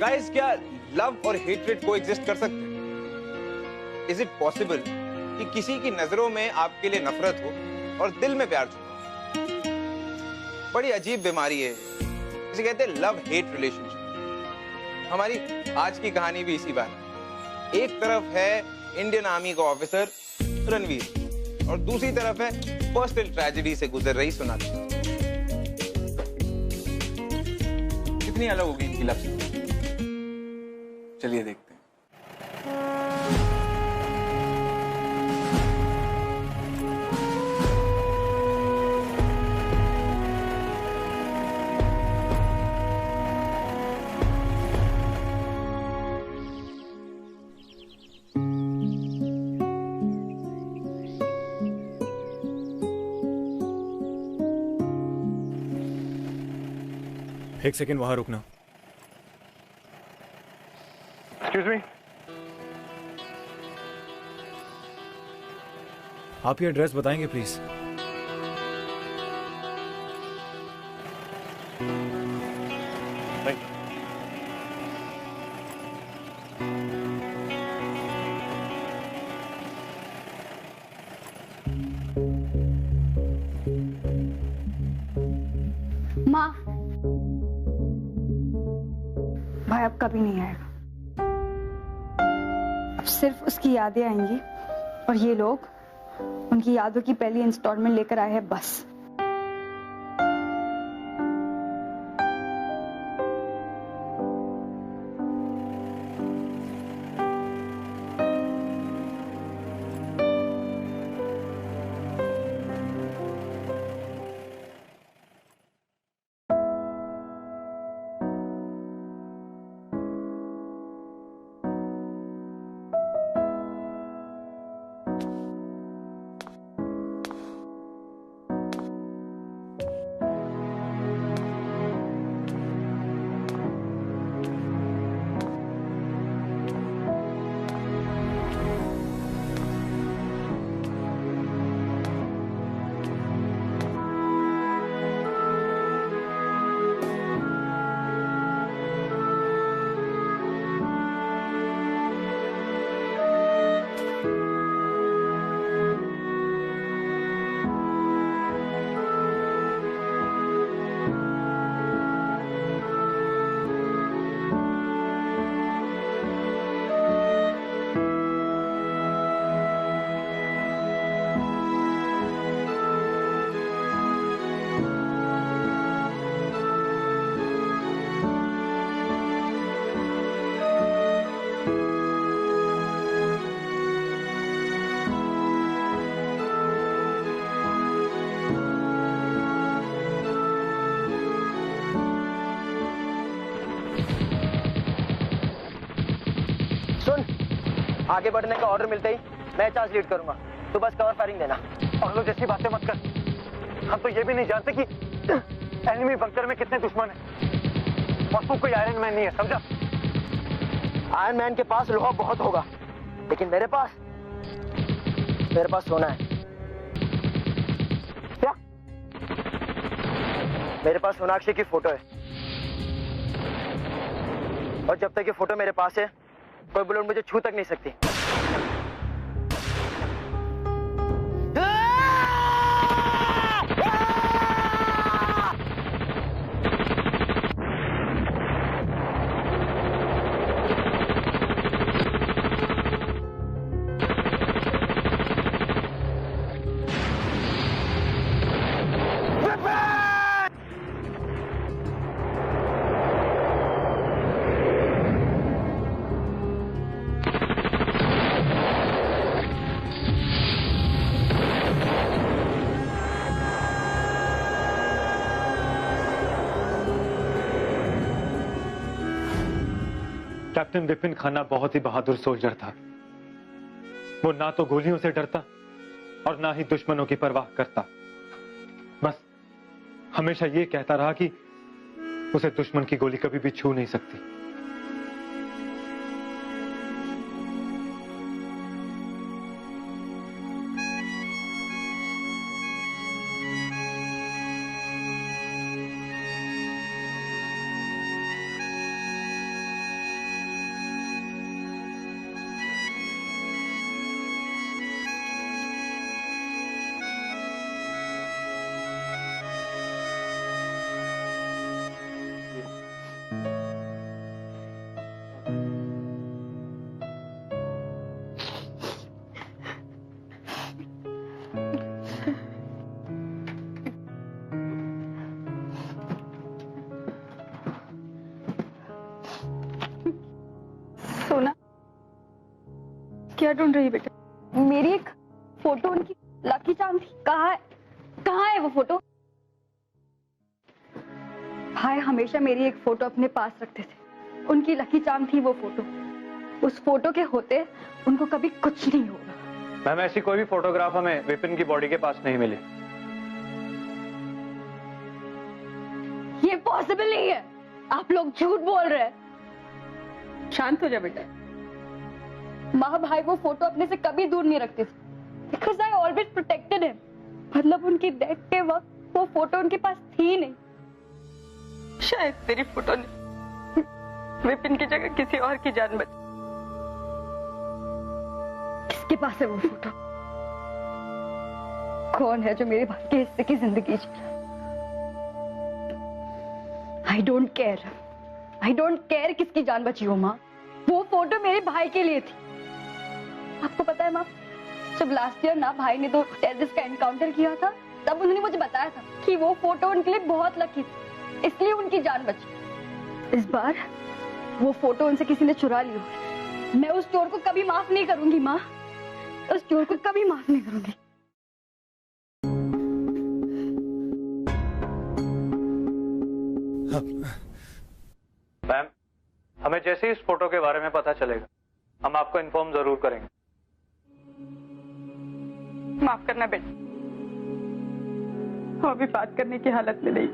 Guys, क्या love और hatred को एग्जिस्ट कर सकते हैं? इज इट पॉसिबल कि किसी की नजरों में आपके लिए नफरत हो और दिल में प्यार छुपा? बड़ी अजीब बीमारी है, इसे कहते हैं लव हेट रिलेशनशिप। हमारी आज की कहानी भी इसी बात है। एक तरफ है इंडियन आर्मी का ऑफिसर रणवीर और दूसरी तरफ है पर्सनल ट्रेजेडी से गुजर रही सोनाली। कितनी अलग होगी इनकी लव स्टोरी, चलिए देखते हैं। एक सेकेंड वहां रुकना। एक्सक्यूज मी, आप ये एड्रेस बताएंगे प्लीज? माँ, भाई अब कभी नहीं आएगा। अब सिर्फ उसकी यादें आएंगी और ये लोग उनकी यादों की पहली इंस्टॉलमेंट लेकर आए हैं बस। आगे बढ़ने का ऑर्डर मिलते ही मैं चार्ज लीड करूंगा, तो बस कवर फायरिंग देना। पागलों जैसी बातें मत कर। हम तो ये भी नहीं जानते कि एनिमी बंकर में कितने दुश्मन हैं। और तू कोई आयरन मैन नहीं है, समझा? आयरन मैन के पास लोहा बहुत होगा, लेकिन मेरे पास सोना है। क्या? मेरे पास सोनाक्षी की फोटो है, और जब तक ये फोटो मेरे पास है कोई बुलेट मुझे छू तक नहीं सकती। कैप्टन विपिन खन्ना बहुत ही बहादुर सोल्जर था। वो ना तो गोलियों से डरता और ना ही दुश्मनों की परवाह करता। बस हमेशा ये कहता रहा कि उसे दुश्मन की गोली कभी भी छू नहीं सकती। क्या ढूंढ रही है बेटा? मेरी एक फोटो उनकी लकी चार्म थी। कहाँ है वो फोटो? भाई हमेशा मेरी एक फोटो अपने पास रखते थे। उनकी लकी चार्म थी वो फोटो। उस फोटो के होते उनको कभी कुछ नहीं होगा। मैम, ऐसी कोई भी फोटोग्राफ हमें विपिन की बॉडी के पास नहीं मिली। ये पॉसिबल नहीं है। आप लोग झूठ बोल रहे हैं। शांत हो जा बेटा। माँ भाई वो फोटो अपने से कभी दूर नहीं रखते थे। Because I always protected him. मतलब उनकी डेथ के वक्त वो फोटो उनके पास थी नहीं। शायद तेरी फोटो ने विपिन की जगह किसी और की जान बचाई। किसके पास है वो फोटो? कौन है जो मेरे भाई के हिस्से की जिंदगी जी रहा? I don't care किसकी जान बची हो माँ। वो फोटो मेरे भाई के लिए थी। आपको पता है माँ, जब लास्ट ईयर ना भाई ने तो टेररिस्ट का एनकाउंटर किया था, तब उन्होंने मुझे बताया था कि वो फोटो उनके लिए बहुत लकी थी, इसलिए उनकी जान बची। इस बार वो फोटो उनसे किसी ने चुरा ली हो। मैं उस चोर को कभी माफ नहीं करूंगी माँ। उस चोर को कभी माफ नहीं करूंगी। मैम, हमें जैसे ही इस फोटो के बारे में पता चलेगा हम आपको इन्फॉर्म जरूर करेंगे। माफ करना बेटा, वो अभी बात करने की हालत में नहीं।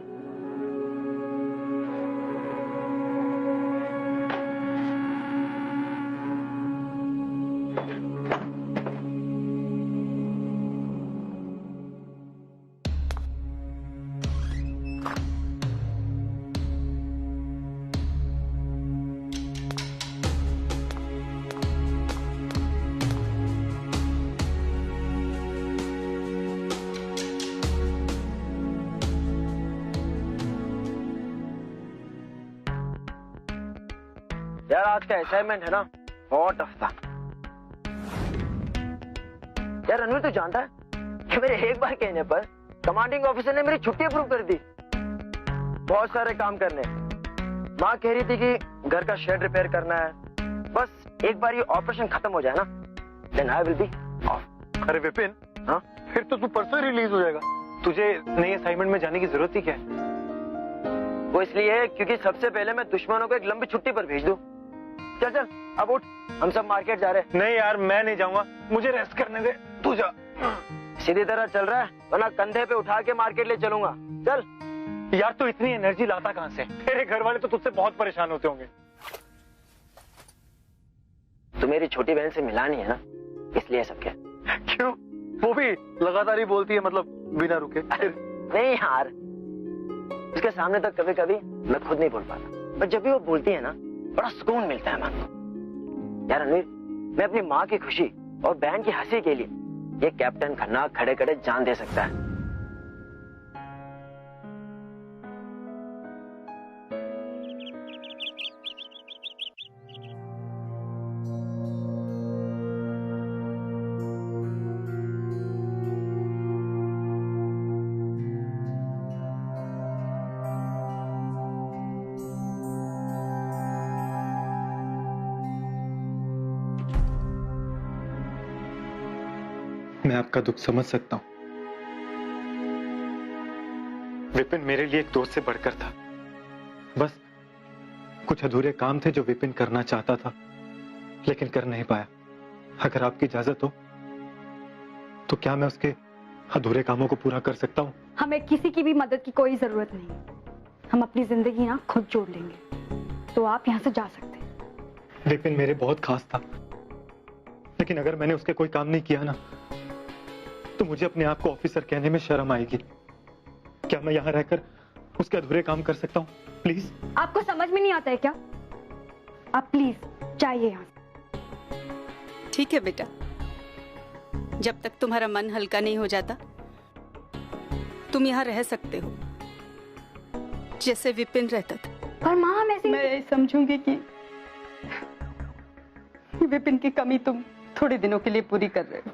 यार आज का असाइनमेंट है ना, बहुत टफ था। यार रणवीर, तू जानता है कि मेरे एक बार कहने पर कमांडिंग ऑफिसर ने मेरी छुट्टी अप्रूव कर दी। बहुत सारे काम करने। माँ कह रही थी कि घर का शेड रिपेयर करना है। बस एक बार ये ऑपरेशन खत्म हो जाए ना, then I will be off. अरे विपिन, हाँ, फिर तो तू परसों रिलीज हो जाएगा। तुझे नई असाइनमेंट में जाने की जरूरत ही क्या है? वो इसलिए क्योंकि सबसे पहले मैं दुश्मनों को एक लंबी छुट्टी पर भेज दूं। चल चल अब उठ, हम सब मार्केट जा रहे हैं। नहीं यार, मैं नहीं जाऊंगा, मुझे रेस्ट करने दे, तू जा। सीधी तरह चल रहा है वरना कंधे पे उठा के मार्केट ले चलूंगा। चल। यार तू इतनी एनर्जी लाता कहां से? तेरे घर वाले तो तुझसे बहुत परेशान होते होंगे। तू मेरी छोटी बहन से मिला नहीं है ना, इसलिए सब क्या। क्यों? वो भी लगातार ही बोलती है, मतलब बिना रुके। नहीं यार, उसके सामने तो कभी कभी मैं खुद नहीं बोल पाता, पर जब भी वो बोलती है ना, बड़ा सुकून मिलता है मन को। यार रणवीर, मैं अपनी माँ की खुशी और बहन की हंसी के लिए ये कैप्टन खन्ना खड़े खड़े जान दे सकता है। मैं आपका दुख समझ सकता हूं। विपिन मेरे लिए एक दोस्त से बढ़कर था। बस कुछ अधूरे काम थे जो विपिन करना चाहता था, लेकिन कर नहीं पाया। अगर आपकी इजाजत हो तो क्या मैं उसके अधूरे कामों को पूरा कर सकता हूं? हमें किसी की भी मदद की कोई जरूरत नहीं। हम अपनी जिंदगी ना खुद जोड़ लेंगे, तो आप यहाँ से जा सकते हैं। विपिन मेरे बहुत खास था, लेकिन अगर मैंने उसके कोई काम नहीं किया ना, तो मुझे अपने आप को ऑफिसर कहने में शर्म आएगी। क्या मैं यहाँ रहकर उसके अधूरे काम कर सकता हूँ? प्लीज। आपको समझ में नहीं आता है क्या? आप प्लीज जाइए यहाँ से। ठीक है बेटा, जब तक तुम्हारा मन हल्का नहीं हो जाता तुम यहाँ रह सकते हो, जैसे विपिन रहता था। पर माँ, हम ऐसे मैं यही समझूंगी कि विपिन की कमी तुम थोड़े दिनों के लिए पूरी कर रहे हो।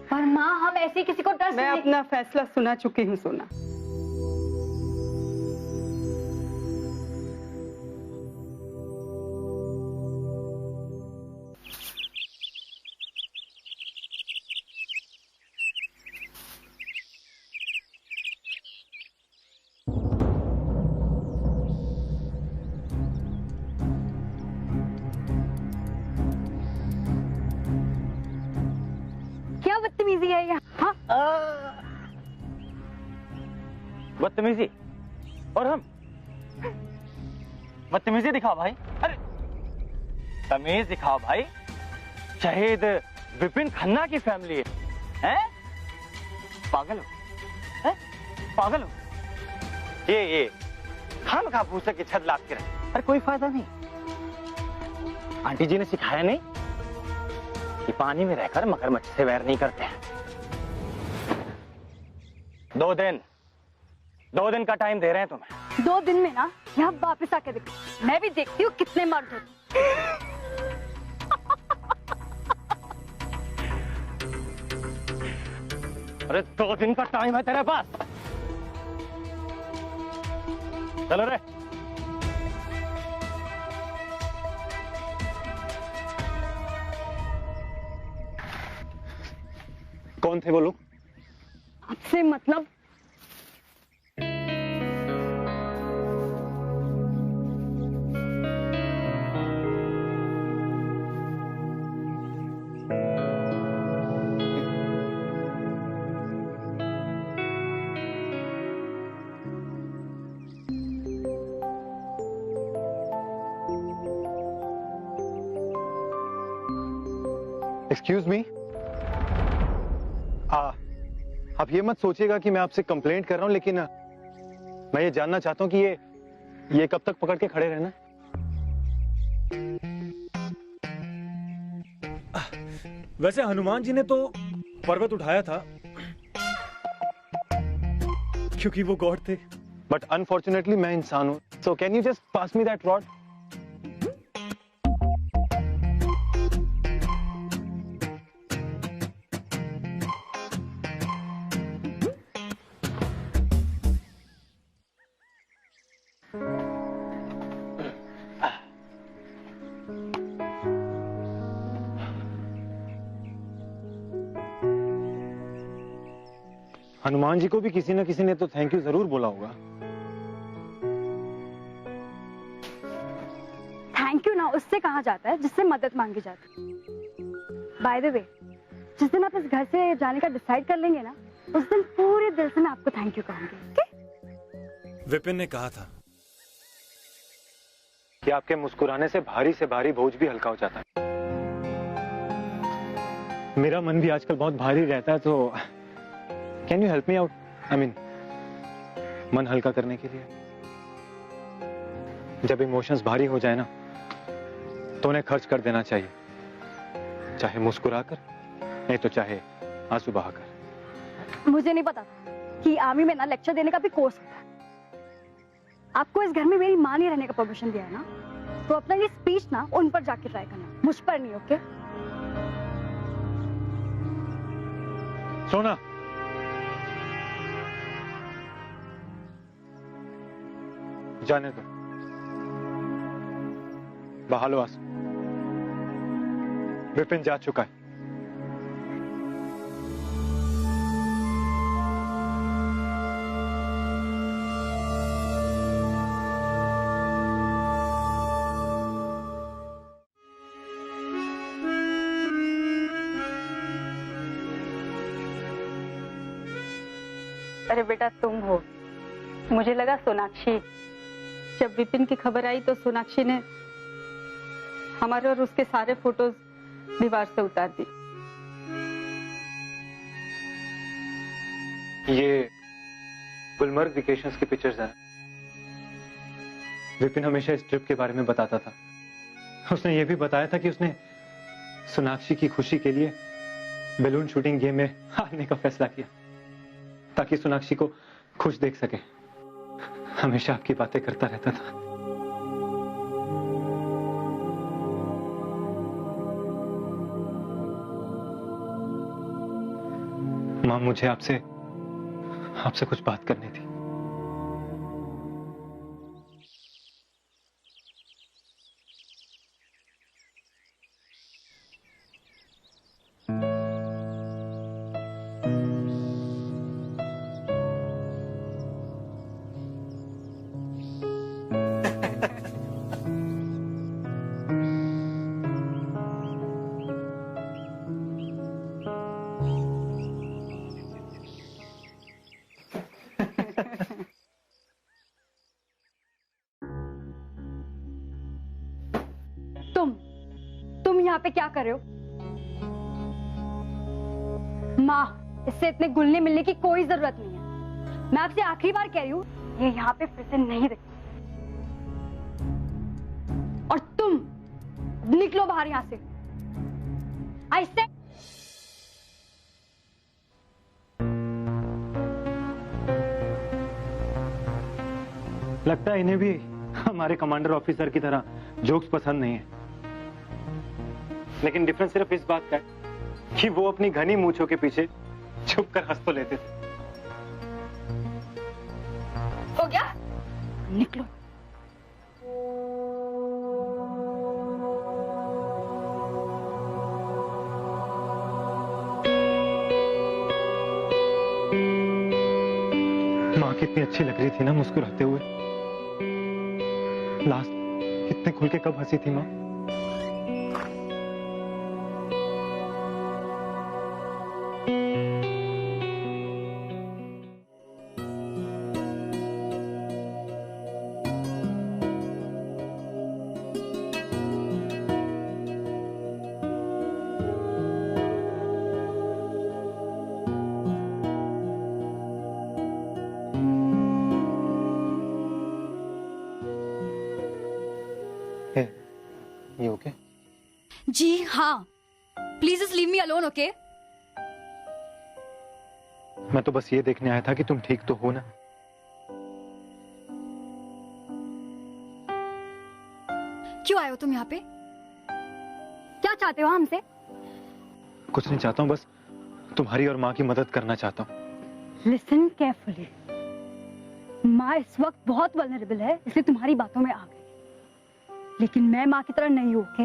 पर माँ, हम ऐसे किसी को ट्रस्ट मैं नहीं। अपना फैसला सुना चुकी हूँ सोना। बदतमीजी, और हम बदतमीजी दिखाओ भाई। अरे तमीज दिखाओ भाई, शहीद विपिन खन्ना की फैमिली है, हैं? पागल हो, हैं? पागल हो। ये हम खा भूसे की छत लाद के रहे, अरे कोई फायदा नहीं। आंटी जी ने सिखाया नहीं कि पानी में रहकर मगरमच्छ से वैर नहीं करते हैं। 2 दिन का टाइम दे रहे हैं तुम्हें। 2 दिन में ना यहाँ वापस आके देखो, मैं भी देखती हूँ कितने मर्द होते। अरे 2 दिन का टाइम है तेरे पास, चलो रे। कौन थे वो लोग? आपसे मतलब? एक्सक्यूज मी, आप ये मत सोचिएगा कि मैं आपसे कंप्लेंट कर रहा हूं, लेकिन मैं ये जानना चाहता हूं कि ये कब तक पकड़ के खड़े रहना? वैसे हनुमान जी ने तो पर्वत उठाया था क्योंकि वो गॉड थे, बट अनफॉर्चुनेटली मैं इंसान हूं, so can you just pass me that rod? Hanuman ji को भी किसी न किसी ने तो थैंक यू जरूर बोला होगा। थैंक यू ना उससे कहा जाता है जिससे मदद मांगी जाती है। बाय द वे, जिस दिन आप इस घर से जाने का डिसाइड कर लेंगे ना, उस दिन पूरे दिल से मैं आपको थैंक यू कहूंगी। ओके? विपिन ने कहा था कि आपके मुस्कुराने से भारी बोझ भी हल्का हो जाता है। मेरा मन भी आजकल बहुत भारी रहता है, तो can you help me out? I mean मन हल्का करने के लिए। जब इमोशंस भारी हो जाए ना, तो उन्हें खर्च कर देना चाहिए, चाहे मुस्कुराकर, नहीं तो चाहे आंसू बहाकर। मुझे नहीं पता कि आर्मी में ना लेक्चर देने का भी कोर्स होता है। आपको इस घर में मेरी मां ने रहने का परमिशन दिया है ना, तो अपना ये स्पीच ना उन पर जाके ट्राई करना, मुझ पर नहीं। ओके? सोना, जाने दो, बहा लो आंसू। विपिन जा चुका है। अरे बेटा तुम हो, मुझे लगा सोनाक्षी। जब विपिन की खबर आई तो सोनाक्षी ने हमारे और उसके सारे फोटोज दीवार से उतार दी। ये गुलमर्ग वेकेशंस की पिक्चर्स हैं। विपिन हमेशा इस ट्रिप के बारे में बताता था। उसने ये भी बताया था कि उसने सोनाक्षी की खुशी के लिए बैलून शूटिंग गेम में हारने का फैसला किया, ताकि सोनाक्षी को खुश देख सके। हमेशा आपकी बातें करता रहता था। मां, मुझे आपसे कुछ बात करनी थी। यहाँ पे क्या कर रहे हो? माँ, इससे इतने घुलने मिलने की कोई जरूरत नहीं है। मैं आपसे आखिरी बार कह रही हूँ, ये यहाँ पे फिर से नहीं रहे। और तुम निकलो बाहर यहाँ से। आई से लगता है इन्हें भी हमारे कमांडर ऑफिसर की तरह जोक्स पसंद नहीं है। लेकिन डिफरेंस सिर्फ इस बात का है कि वो अपनी घनी मूंछों के पीछे छुप कर हंस तो लेते थे। हो गया, निकलो। माँ कितनी अच्छी लग रही थी ना मुस्कुराते हुए। लास्ट कितने खुल के कब हंसी थी माँ। ये ओके? जी हाँ, please just leave me alone, okay? मैं तो बस ये देखने आया था कि तुम ठीक तो हो ना। क्यों आए हो तुम यहाँ पे? क्या चाहते हो हमसे? कुछ नहीं चाहता हूँ, बस तुम्हारी और माँ की मदद करना चाहता हूँ। Listen carefully. माँ इस वक्त बहुत वल्नरेबल है, इसलिए तुम्हारी बातों में आ गई। लेकिन मैं माँ की तरह नहीं हूँ, okay?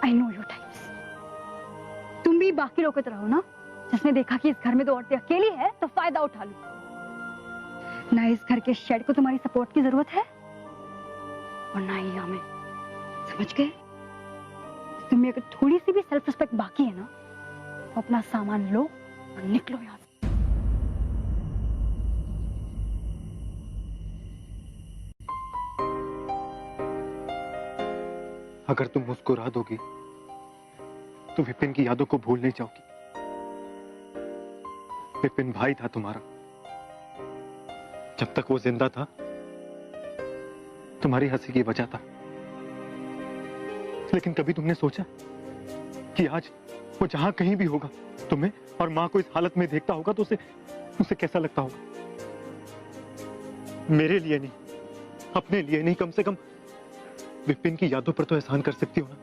I know your types. तुम भी बाकी लोगों की तरह हो ना, जिसने देखा कि इस घर में दो औरतें अकेली है तो फायदा उठा लो। ना इस घर के शेड को तुम्हारी सपोर्ट की जरूरत है और ना ही हमें, समझ गए? तुम्हें अगर थोड़ी सी भी सेल्फ रिस्पेक्ट बाकी है ना, तो अपना सामान लो और निकलो यहाँ से। अगर तुम मुस्कुरा दोगी तो विपिन की यादों को भूल नहीं जाओगी। विपिन भाई था तुम्हारा। जब तक वो जिंदा था, तुम्हारी हंसी की वजह था। लेकिन कभी तुमने सोचा कि आज वो जहां कहीं भी होगा, तुम्हें और मां को इस हालत में देखता होगा तो उसे कैसा लगता होगा? मेरे लिए नहीं, अपने लिए नहीं, कम से कम विपिन की यादों पर तो एहसान कर सकती हो ना।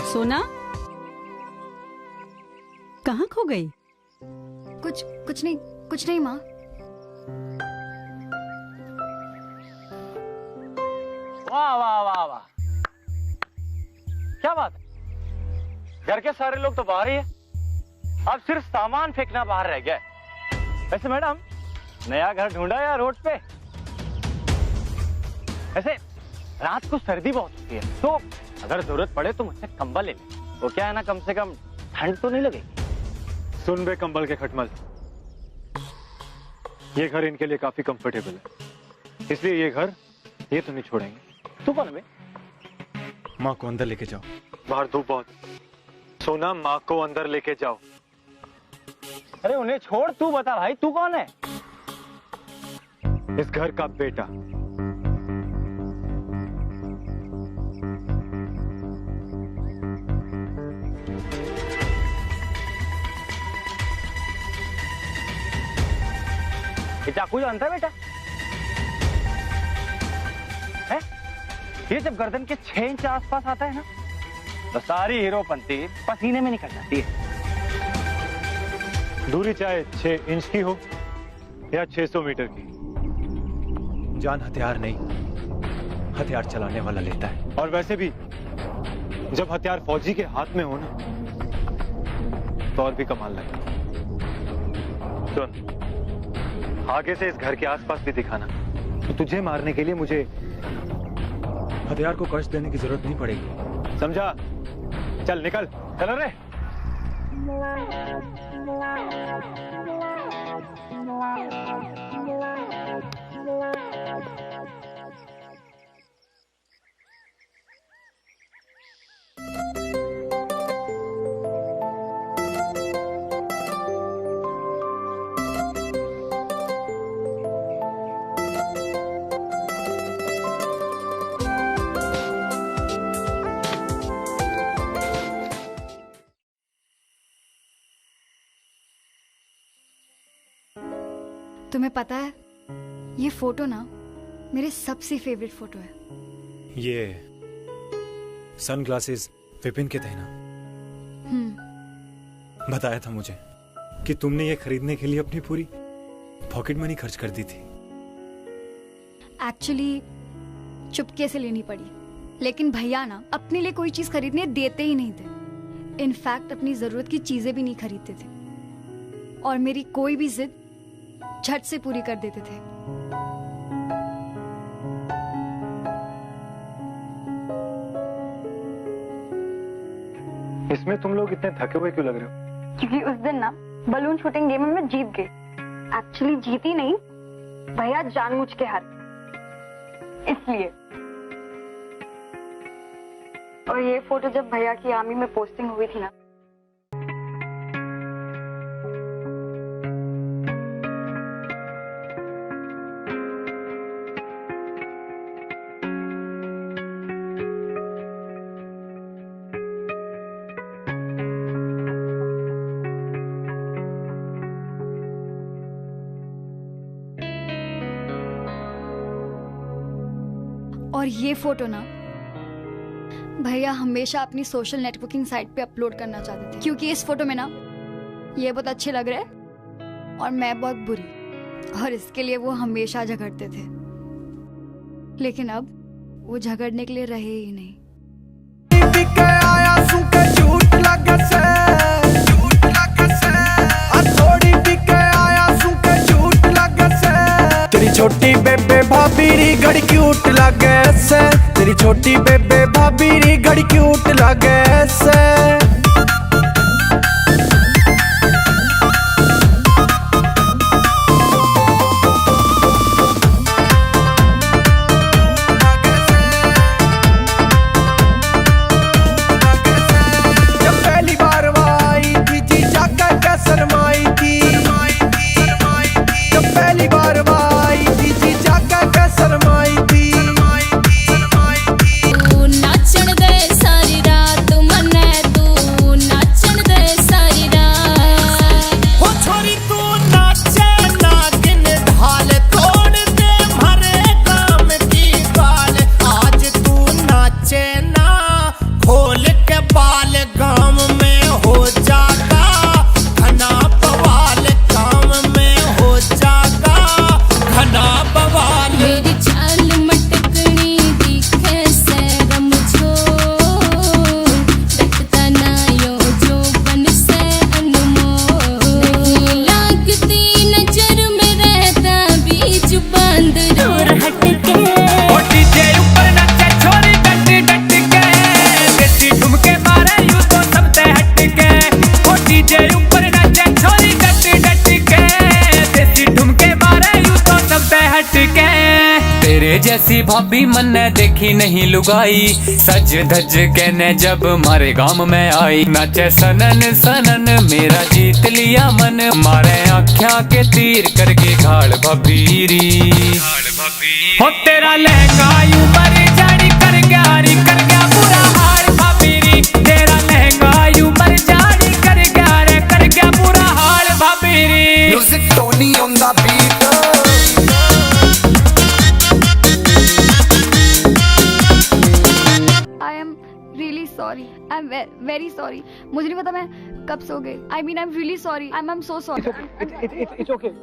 सोना कहाँ खो गई? कुछ नहीं माँ। वाह वाह वाह वाह, क्या बात है। घर के सारे लोग तो बाहर ही है, अब सिर्फ सामान फेंकना बाहर रह गया है। वैसे मैडम, नया घर ढूंढा या रोड पे? वैसे रात को सर्दी बहुत होती है, तो अगर जरूरत पड़े तो मुझसे कंबल ले ले। वो क्या है ना, कम से कम ठंड तो नहीं लगेगी। सुन बे कंबल के खटमल, ये घर इनके लिए काफी कंफर्टेबल है, इसलिए ये घर ये तो नहीं छोड़ेंगे। तू कौन है बे? माँ को अंदर लेके जाओ। बाहर धूप बहुत। सोना, माँ को अंदर लेके जाओ। अरे उन्हें छोड़, तू बता भाई, तू कौन है? इस घर का बेटा। ये चाकू जानता है बेटा? है? ये जब गर्दन के 6 इंच आसपास आता है ना, तो सारी हीरोपंती पसीने में निकल जाती है। दूरी चाहे 6 इंच की हो या 600 मीटर की, जान हथियार नहीं, हथियार चलाने वाला लेता है। और वैसे भी जब हथियार फौजी के हाथ में हो ना, तो और भी कमाल लगे। सुन, आगे से इस घर के आसपास भी दिखाना, तो तुझे मारने के लिए मुझे हथियार को कष्ट देने की जरूरत नहीं पड़ेगी। समझा? चल निकल, चलो रे। तुम्हें पता है, ये फोटो ना मेरे सबसे फेवरेट फोटो है। ये सनग्लासेस विपिन के थे ना? बताया था मुझे कि तुमने ये खरीदने के लिए अपनी पूरी पॉकेट मनी खर्च कर दी थी। एक्चुअली चुपके से लेनी पड़ी, लेकिन भैया ना अपने लिए कोई चीज खरीदने देते ही नहीं थे। इनफैक्ट अपनी जरूरत की चीजें भी नहीं खरीदते थे, और मेरी कोई भी जिद झट से पूरी कर देते थे। इसमें तुम लोग इतने थके हुए क्यों लग रहे हो? क्योंकि उस दिन ना बलून शूटिंग गेम में मैं जीत गई। एक्चुअली जीती नहीं, भैया जानबूझ के हार, इसलिए। और ये फोटो जब भैया की आर्मी में पोस्टिंग हुई थी ना, और ये फोटो ना भैया हमेशा अपनी सोशल नेटवर्किंग साइट पे अपलोड करना चाहते थे, क्योंकि इस फोटो में ना ये बहुत अच्छे लग रहे और मैं बहुत बुरी, और इसके लिए वो हमेशा झगड़ते थे। लेकिन अब वो झगड़ने के लिए रहे ही नहीं। तेरी छोटी बेबे भाभी री घड़ी क्यूट लागे से, तेरी छोटी बेबे भाभी री घड़ी क्यूट लागे से। जब पहली बार वो आई थी जीजा का शर्माई थी, जब पहली बार वो आई थी जीजा का शर्माई थी। नाचण दे सारी रात मने तू जैसी भाभी मन्ने देखी नहीं लुगाई, सज धज कहने जब मारे गांव में आई, नाचे सनन सनन मेरा जीत लिया मन, मारे आँखियां के तीर करके घाड़ भबीरी। हो तेरा लहंगा ऊपर जाड़ी कर गया बुरा हाल भबीरी, तेरा लहंगा ऊपर जाड़ी कर गया बुरा हाल भबीरी। Music Tony on the beat. I am really sorry, I am very sorry. मुझे नहीं पता मैं कब सो गई। I mean I am really sorry, I am so sorry. It's okay.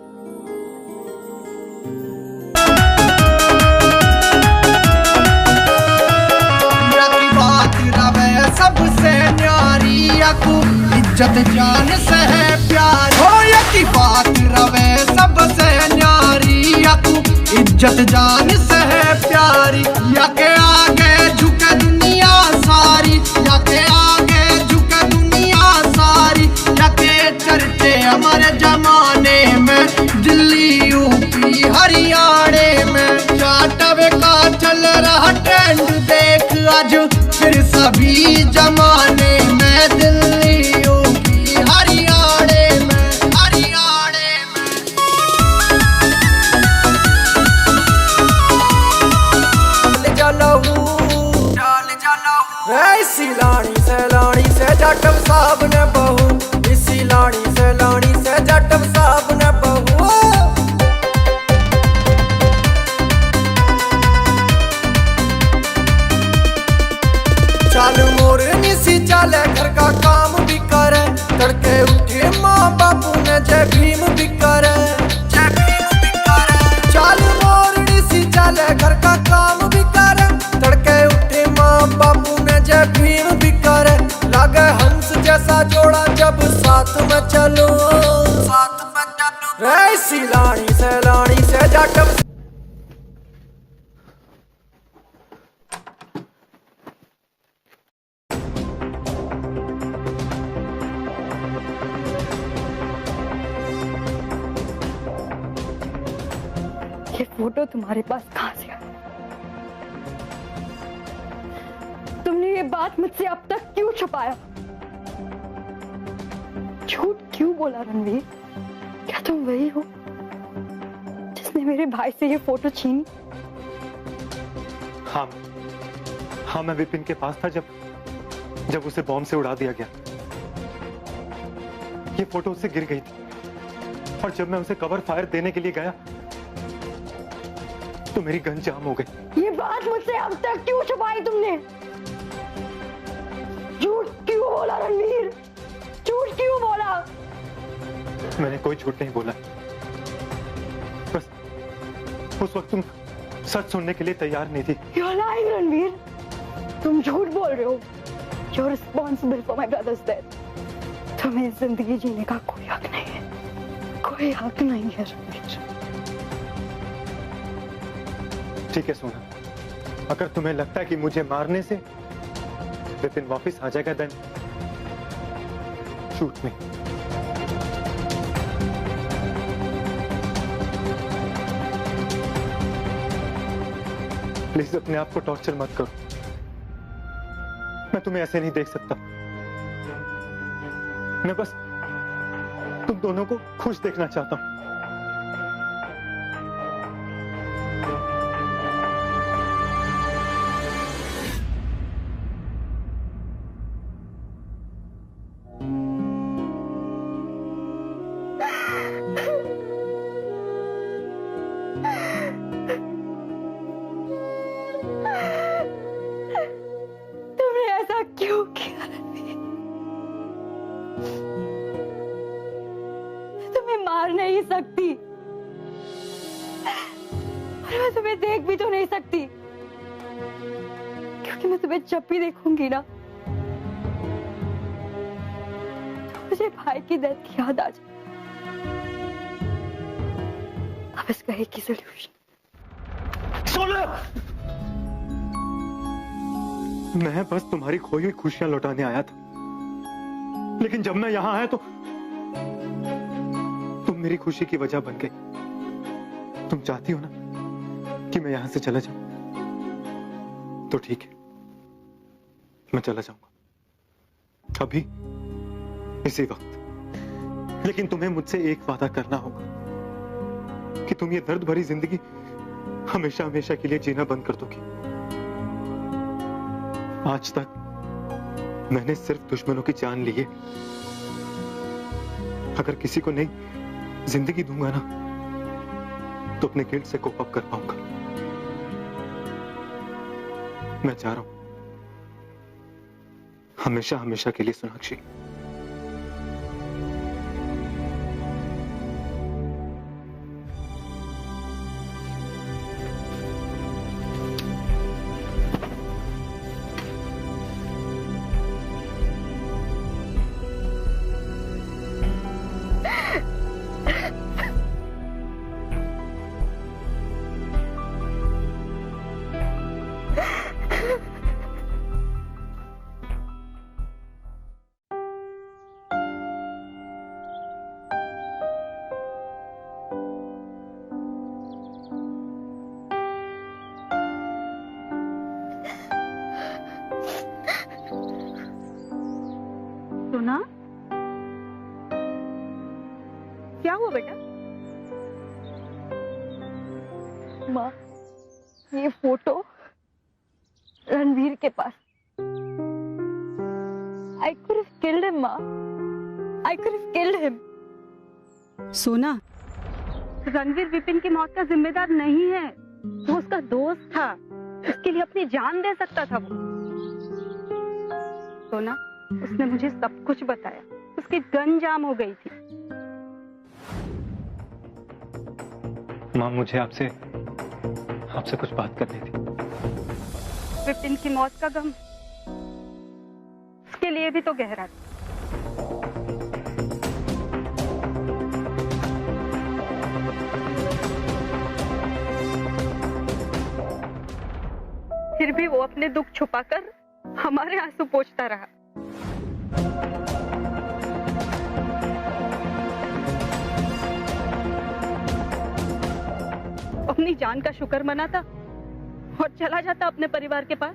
की बात रवे सबसे न्यारी, अकू इज्जत जान से है प्यार। हो की बात रवे सबसे न्यारी, अकू इज्जत जान से है प्यारी। या के आगे झुके दुनिया सारी, या के आगे झुके दुनिया सारी। या के चर्चे हमारे जमाने में, दिल्ली यूपी हरियाणे में। चाटवे का चल रहा ट्रेंड देख आज फिर सभी जमाने में, दिल्ली यूपी हरियाणे में, हरियाणे में। इसी लाणी से जाटव साहब ने बहू, इसी लाणी से जाटव साहब ने बहू। चाल मोरनी सी चाले घर का काम भी करे, तड़के उठे माँ बापू ने जय भीम भी करे, जय भीम भी करे। चाल मोरनी सी चाले घर का काम भी करे, तड़के उठे माँ बापू ने जय भीम भी करे। लागे हंस जैसा जोड़ा जब साथ में चलो, साथ में चलो। इसी लाणी से जाटव। ये फोटो तुम्हारे पास कहां से आया? तुमने ये बात मुझसे अब तक क्यों छुपाया? झूठ क्यों बोला रणवीर? क्या तुम वही हो जिसने मेरे भाई से ये फोटो छीनी? हाँ, मैं विपिन के पास था जब उसे बॉम्ब से उड़ा दिया गया। ये फोटो उससे गिर गई थी और जब मैं उसे कवर फायर देने के लिए गया तो मेरी गन जाम हो गई। ये बात मुझसे अब तक क्यों छुपाई तुमने? झूठ क्यों बोला रणवीर? झूठ क्यों बोला? मैंने कोई झूठ नहीं बोला, बस उस वक्त तुम सच सुनने के लिए तैयार नहीं थी। You're lying, Ranveer. तुम झूठ बोल रहे हो। You're responsible for my brother's death। तुम्हें जिंदगी जीने का कोई हक नहीं है, कोई हक नहीं है रणवीर। ठीक है सोना, अगर तुम्हें लगता है कि मुझे मारने से विपिन वापस आ जाएगा देन शूट मी। प्लीज अपने आप को टॉर्चर मत करो, मैं तुम्हें ऐसे नहीं देख सकता। मैं बस तुम दोनों को खुश देखना चाहता हूं। तुमने ऐसा क्यों किया रणवीर? मैं तुम्हें मार नहीं सकती और मैं तुम्हें देख भी तो नहीं सकती, क्योंकि मैं तुम्हें जब भी देखूंगी ना तो मुझे भाई की डेथ की याद आ जाए। अब इसका एक ही सोल्यूशन। मैं बस तुम्हारी खोई हुई खुशियां लौटाने आया था, लेकिन जब मैं यहां आया तो तुम मेरी खुशी की वजह बन गई। तुम चाहती हो ना कि मैं यहां से चला जाऊं तो ठीक है, मैं चला जाऊंगा अभी इसी वक्त। लेकिन तुम्हें मुझसे एक वादा करना होगा कि तुम ये दर्द भरी जिंदगी हमेशा हमेशा के लिए जीना बंद कर दोगी। आज तक मैंने सिर्फ दुश्मनों की जान ली है। अगर किसी को नई जिंदगी दूंगा ना तो अपने गिल्ट से कोप अप कर पाऊंगा। मैं जा रहा हूं हमेशा हमेशा के लिए सोनाक्षी। सोना, क्या हुआ बेटा? माँ, ये फोटो रणवीर के पास। I could have killed him, माँ। I could have killed him. सोना, रणवीर विपिन की मौत का जिम्मेदार नहीं है। वो उसका दोस्त था, उसके लिए अपनी जान दे सकता था वो। सोना, उसने मुझे सब कुछ बताया। उसकी गन जाम हो गई थी। मां, मुझे आपसे कुछ बात करनी थी। विपिन की मौत का गम उसके लिए भी तो गहरा था। फिर भी वो अपने दुख छुपाकर हमारे आंसू पोंछता रहा। अपनी जान का शुक्र मनाता और चला जाता अपने परिवार के पास।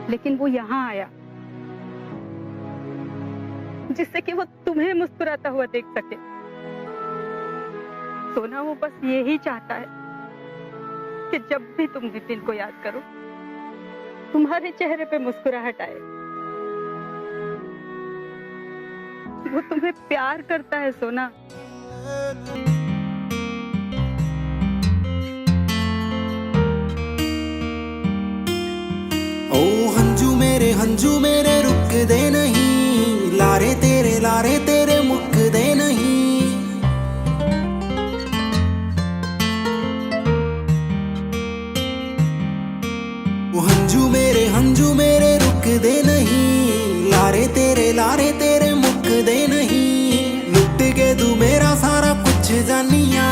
लेकिन वो यहाँ आया जिससे कि वो तुम्हें मुस्कुराता हुआ देख सके। सोना, वो बस यही चाहता है कि जब भी तुम विपिन को याद करो तुम्हारे चेहरे पे मुस्कुराहट आए। वो तुम्हें प्यार करता है सोना। ओ हंजू मेरे रुक दे नहीं, लारे तेरे मुक दे नहीं। ओ हंजू मेरे रुक दे नहीं, लारे तेरे मुक दे नहीं। लुट के तू मेरा सारा कुछ जानिया,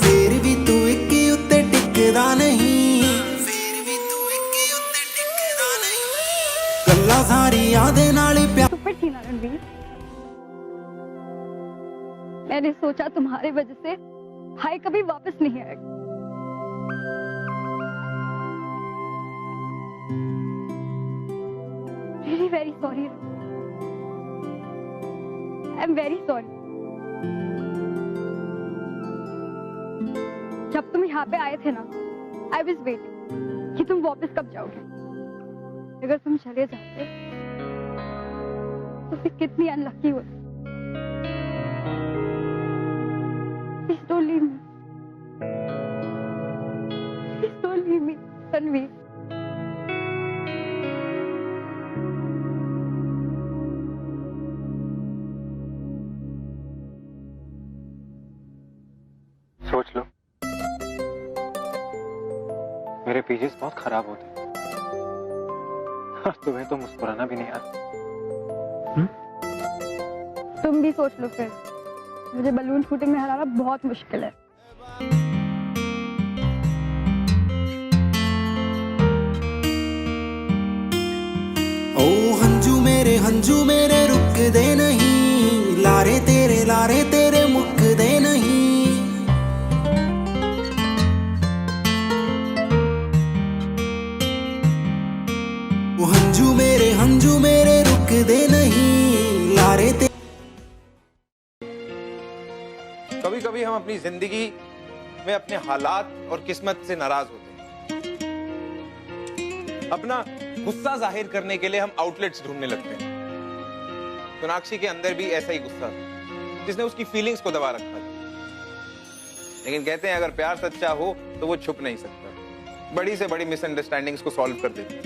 फिर भी तू एक उत्ते टिकदा नहीं। गल्ला सारी यादें नाल प्यार। सुपर थी ना रणवीर। मैंने सोचा तुम्हारी वजह से भाई कभी वापस नहीं आएगा। Really very sorry. I'm very sorry. जब तुम यहाँ पे आए थे ना, I was waiting कि तुम वापस कब जाओगे। अगर तुम चले जाते तो फिर कितनी अनलकी होती। Please don't leave me. Please don't leave me, Ranveer. सोच लो, मेरे पेजेस बहुत खराब होते हैं। तुम्हें तो मुस्कुराना भी नहीं आता। तुम भी सोच लो फिर। मुझे बलून शूटिंग में हराना बहुत मुश्किल है। ओ हंजू मेरे रुक दे नहीं, लारे तेरे मुक दे नहीं। यारे ते कभी कभी हम अपनी जिंदगी में अपने हालात और किस्मत से नाराज होते हैं। अपना गुस्सा जाहिर करने के लिए हम आउटलेट्स ढूंढने लगते हैं। सोनाक्षी के अंदर भी ऐसा ही गुस्सा था जिसने उसकी फीलिंग्स को दबा रखा था। लेकिन कहते हैं अगर प्यार सच्चा हो तो वो छुप नहीं सकता, बड़ी से बड़ी मिसअंडरस्टैंडिंग्स को सॉल्व कर देता है।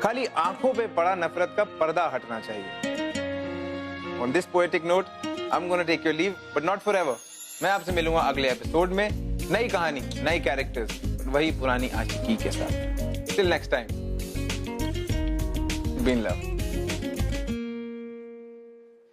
खाली आंखों पे पड़ा नफरत का पर्दा हटना चाहिए। On this poetic note I am gonna take your leave but not forever. मैं आपसे मिलूंगा अगले एपिसोड में, नई कहानी, नई कैरेक्टर्स, वही पुरानी आशिकी के साथ। Till next time, be in love.